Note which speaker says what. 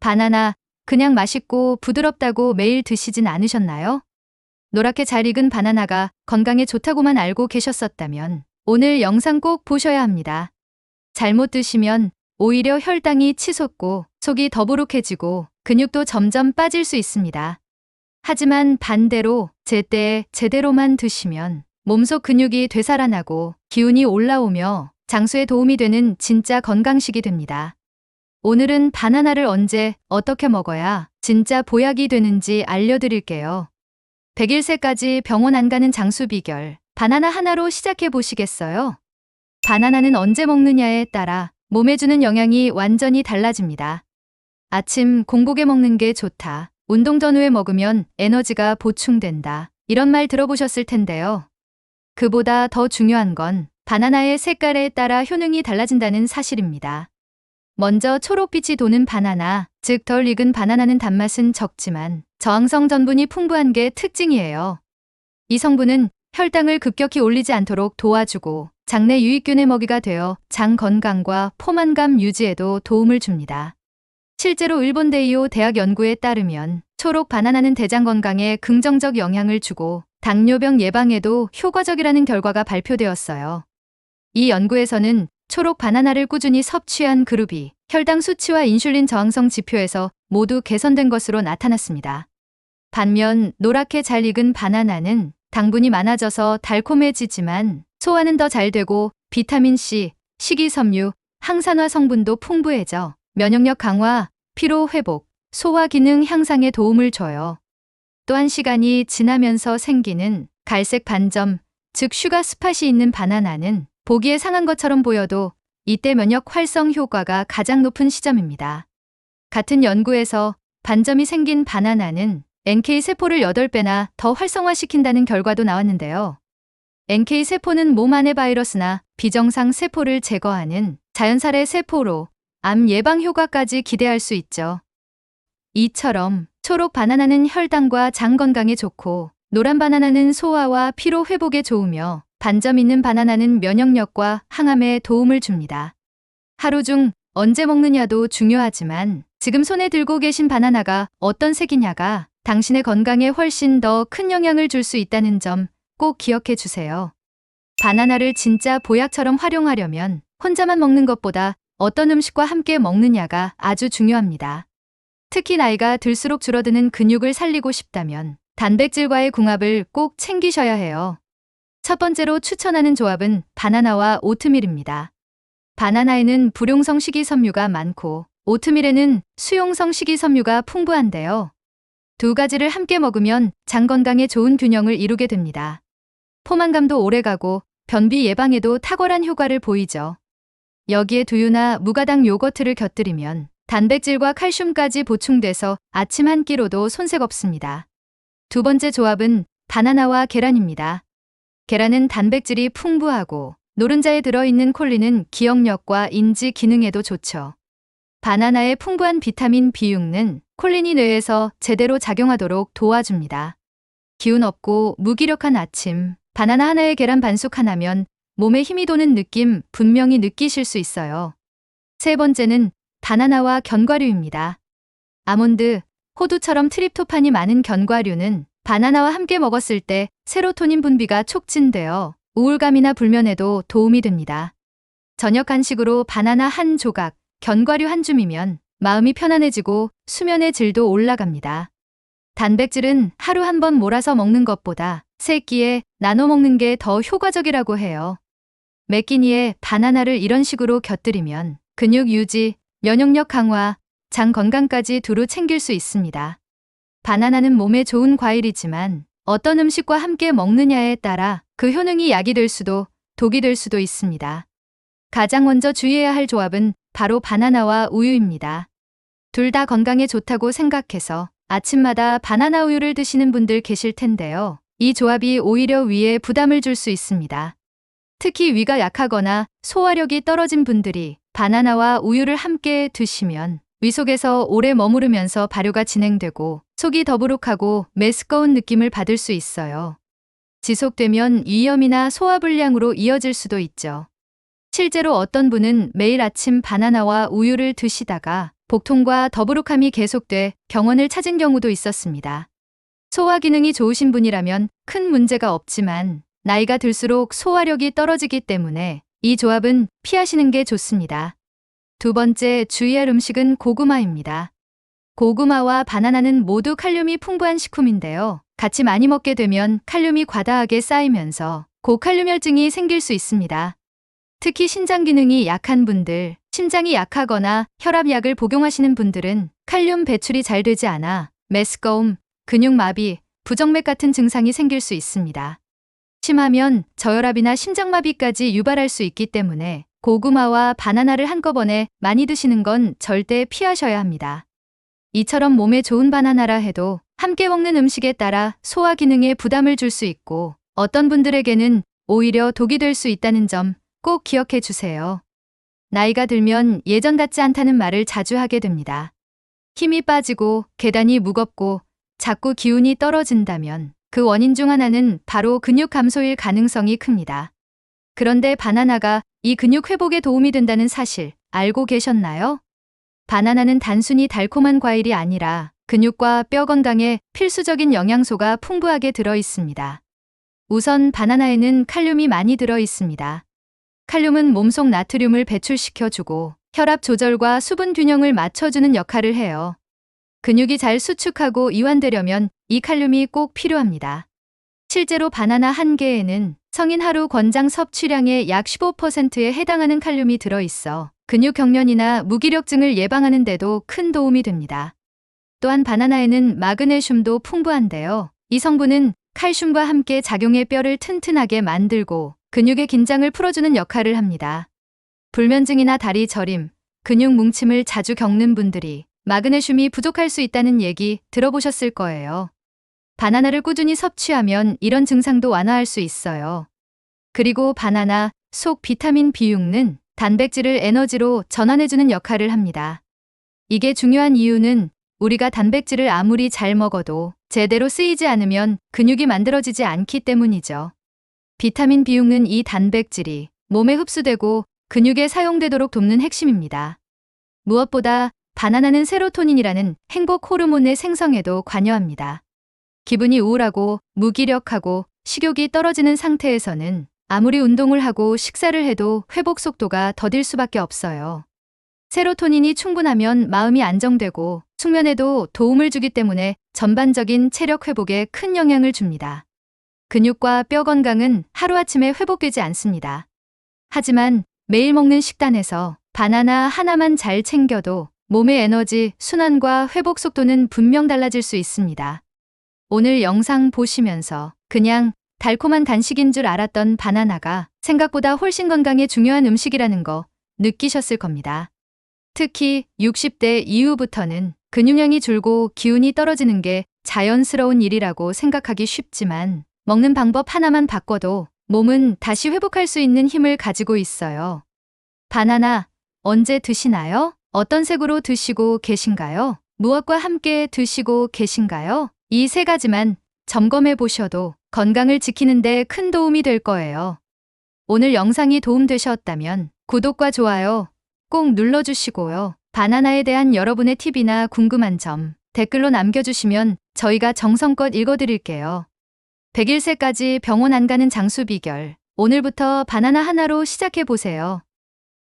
Speaker 1: 바나나, 그냥 맛있고 부드럽다고 매일 드시진 않으셨나요? 노랗게 잘 익은 바나나가 건강에 좋다고만 알고 계셨었다면 오늘 영상 꼭 보셔야 합니다. 잘못 드시면 오히려 혈당이 치솟고 속이 더부룩해지고 근육도 점점 빠질 수 있습니다. 하지만 반대로 제때에 제대로만 드시면 몸속 근육이 되살아나고 기운이 올라오며 장수에 도움이 되는 진짜 건강식이 됩니다. 오늘은 바나나를 언제 어떻게 먹어야 진짜 보약이 되는지 알려드릴게요. 100일세까지 병원 안 가는 장수 비결, 바나나 하나로 시작해 보시겠어요? 바나나는 언제 먹느냐에 따라 몸에 주는 영향이 완전히 달라집니다. 아침 공복에 먹는 게 좋다. 운동 전후에 먹으면 에너지가 보충된다. 이런 말 들어보셨을 텐데요. 그보다 더 중요한 건 바나나의 색깔에 따라 효능이 달라진다는 사실입니다. 먼저 초록빛이 도는 바나나, 즉 덜 익은 바나나는 단맛은 적지만 저항성 전분이 풍부한 게 특징이에요. 이 성분은 혈당을 급격히 올리지 않도록 도와주고 장내 유익균의 먹이가 되어 장 건강과 포만감 유지에도 도움을 줍니다. 실제로 일본 데이오 대학 연구에 따르면 초록 바나나는 대장 건강에 긍정적 영향을 주고 당뇨병 예방에도 효과적이라는 결과가 발표되었어요. 이 연구에서는 초록 바나나를 꾸준히 섭취한 그룹이 혈당 수치와 인슐린 저항성 지표에서 모두 개선된 것으로 나타났습니다. 반면 노랗게 잘 익은 바나나는 당분이 많아져서 달콤해지지만 소화는 더 잘 되고 비타민C, 식이섬유, 항산화 성분도 풍부해져 면역력 강화, 피로 회복, 소화 기능 향상에 도움을 줘요. 또한 시간이 지나면서 생기는 갈색 반점, 즉 슈가 스팟이 있는 바나나는 보기에 상한 것처럼 보여도 이때 면역 활성 효과가 가장 높은 시점입니다. 같은 연구에서 반점이 생긴 바나나는 NK세포를 8배나 더 활성화시킨다는 결과도 나왔는데요. NK세포는 몸 안의 바이러스나 비정상 세포를 제거하는 자연살의 세포로 암 예방 효과까지 기대할 수 있죠. 이처럼 초록 바나나는 혈당과 장 건강에 좋고 노란 바나나는 소화와 피로 회복에 좋으며 반점 있는 바나나는 면역력과 항암에 도움을 줍니다. 하루 중 언제 먹느냐도 중요하지만 지금 손에 들고 계신 바나나가 어떤 색이냐가 당신의 건강에 훨씬 더 큰 영향을 줄 수 있다는 점 꼭 기억해 주세요. 바나나를 진짜 보약처럼 활용하려면 혼자만 먹는 것보다 어떤 음식과 함께 먹느냐가 아주 중요합니다. 특히 나이가 들수록 줄어드는 근육을 살리고 싶다면 단백질과의 궁합을 꼭 챙기셔야 해요. 첫 번째로 추천하는 조합은 바나나와 오트밀입니다. 바나나에는 불용성 식이섬유가 많고 오트밀에는 수용성 식이섬유가 풍부한데요. 두 가지를 함께 먹으면 장 건강에 좋은 균형을 이루게 됩니다. 포만감도 오래가고 변비 예방에도 탁월한 효과를 보이죠. 여기에 두유나 무가당 요거트를 곁들이면 단백질과 칼슘까지 보충돼서 아침 한 끼로도 손색 없습니다. 두 번째 조합은 바나나와 계란입니다. 계란은 단백질이 풍부하고 노른자에 들어있는 콜린은 기억력과 인지 기능에도 좋죠. 바나나의 풍부한 비타민 B6는 콜린이 뇌에서 제대로 작용하도록 도와줍니다. 기운 없고 무기력한 아침, 바나나 하나에 계란 반숙 하나면 몸에 힘이 도는 느낌 분명히 느끼실 수 있어요. 세 번째는 바나나와 견과류입니다. 아몬드, 호두처럼 트립토판이 많은 견과류는 바나나와 함께 먹었을 때 세로토닌 분비가 촉진되어 우울감이나 불면에도 도움이 됩니다. 저녁 간식으로 바나나 한 조각, 견과류 한 줌이면 마음이 편안해지고 수면의 질도 올라갑니다. 단백질은 하루 한 번 몰아서 먹는 것보다 세 끼에 나눠 먹는 게 더 효과적이라고 해요. 매 끼니에 바나나를 이런 식으로 곁들이면 근육 유지, 면역력 강화, 장 건강까지 두루 챙길 수 있습니다. 바나나는 몸에 좋은 과일이지만 어떤 음식과 함께 먹느냐에 따라 그 효능이 약이 될 수도 독이 될 수도 있습니다. 가장 먼저 주의해야 할 조합은 바로 바나나와 우유입니다. 둘 다 건강에 좋다고 생각해서 아침마다 바나나 우유를 드시는 분들 계실 텐데요. 이 조합이 오히려 위에 부담을 줄 수 있습니다. 특히 위가 약하거나 소화력이 떨어진 분들이 바나나와 우유를 함께 드시면 위 속에서 오래 머무르면서 발효가 진행되고 속이 더부룩하고 메스꺼운 느낌을 받을 수 있어요. 지속되면 위염이나 소화불량으로 이어질 수도 있죠. 실제로 어떤 분은 매일 아침 바나나와 우유를 드시다가 복통과 더부룩함이 계속돼 병원을 찾은 경우도 있었습니다. 소화 기능이 좋으신 분이라면 큰 문제가 없지만 나이가 들수록 소화력이 떨어지기 때문에 이 조합은 피하시는 게 좋습니다. 두 번째 주의할 음식은 고구마입니다. 고구마와 바나나는 모두 칼륨이 풍부한 식품인데요. 같이 많이 먹게 되면 칼륨이 과다하게 쌓이면서 고칼륨혈증이 생길 수 있습니다. 특히 신장 기능이 약한 분들, 심장이 약하거나 혈압약을 복용하시는 분들은 칼륨 배출이 잘 되지 않아 메스꺼움, 근육마비, 부정맥 같은 증상이 생길 수 있습니다. 심하면 저혈압이나 심장마비까지 유발할 수 있기 때문에 고구마와 바나나를 한꺼번에 많이 드시는 건 절대 피하셔야 합니다. 이처럼 몸에 좋은 바나나라 해도 함께 먹는 음식에 따라 소화 기능에 부담을 줄 수 있고 어떤 분들에게는 오히려 독이 될 수 있다는 점 꼭 기억해 주세요. 나이가 들면 예전 같지 않다는 말을 자주 하게 됩니다. 힘이 빠지고 계단이 무겁고 자꾸 기운이 떨어진다면 그 원인 중 하나는 바로 근육 감소일 가능성이 큽니다. 그런데 바나나가 이 근육 회복에 도움이 된다는 사실 알고 계셨나요? 바나나는 단순히 달콤한 과일이 아니라 근육과 뼈 건강에 필수적인 영양소가 풍부하게 들어 있습니다. 우선 바나나에는 칼륨이 많이 들어 있습니다. 칼륨은 몸속 나트륨을 배출시켜주고 혈압 조절과 수분 균형을 맞춰주는 역할을 해요. 근육이 잘 수축하고 이완되려면 이 칼륨이 꼭 필요합니다. 실제로 바나나 한 개에는 성인 하루 권장 섭취량의 약 15%에 해당하는 칼륨이 들어있어 근육 경련이나 무기력증을 예방하는 데도 큰 도움이 됩니다. 또한 바나나에는 마그네슘도 풍부한데요. 이 성분은 칼슘과 함께 작용해 뼈를 튼튼하게 만들고 근육의 긴장을 풀어주는 역할을 합니다. 불면증이나 다리 저림, 근육 뭉침을 자주 겪는 분들이 마그네슘이 부족할 수 있다는 얘기 들어보셨을 거예요. 바나나를 꾸준히 섭취하면 이런 증상도 완화할 수 있어요. 그리고 바나나 속 비타민 B6는 단백질을 에너지로 전환해주는 역할을 합니다. 이게 중요한 이유는 우리가 단백질을 아무리 잘 먹어도 제대로 쓰이지 않으면 근육이 만들어지지 않기 때문이죠. 비타민 B6는 이 단백질이 몸에 흡수되고 근육에 사용되도록 돕는 핵심입니다. 무엇보다 바나나는 세로토닌이라는 행복 호르몬의 생성에도 관여합니다. 기분이 우울하고 무기력하고 식욕이 떨어지는 상태에서는 아무리 운동을 하고 식사를 해도 회복 속도가 더딜 수밖에 없어요. 세로토닌이 충분하면 마음이 안정되고 숙면에도 도움을 주기 때문에 전반적인 체력 회복에 큰 영향을 줍니다. 근육과 뼈 건강은 하루아침에 회복되지 않습니다. 하지만 매일 먹는 식단에서 바나나 하나만 잘 챙겨도 몸의 에너지, 순환과 회복 속도는 분명 달라질 수 있습니다. 오늘 영상 보시면서 그냥 달콤한 간식인 줄 알았던 바나나가 생각보다 훨씬 건강에 중요한 음식이라는 거 느끼셨을 겁니다. 특히 60대 이후부터는 근육량이 줄고 기운이 떨어지는 게 자연스러운 일이라고 생각하기 쉽지만 먹는 방법 하나만 바꿔도 몸은 다시 회복할 수 있는 힘을 가지고 있어요. 바나나 언제 드시나요? 어떤 색으로 드시고 계신가요? 무엇과 함께 드시고 계신가요? 이 세 가지만 점검해 보셔도 건강을 지키는 데 큰 도움이 될 거예요. 오늘 영상이 도움되셨다면 구독과 좋아요 꼭 눌러주시고요. 바나나에 대한 여러분의 팁이나 궁금한 점 댓글로 남겨주시면 저희가 정성껏 읽어드릴게요. 100일세까지 병원 안 가는 장수 비결. 오늘부터 바나나 하나로 시작해 보세요.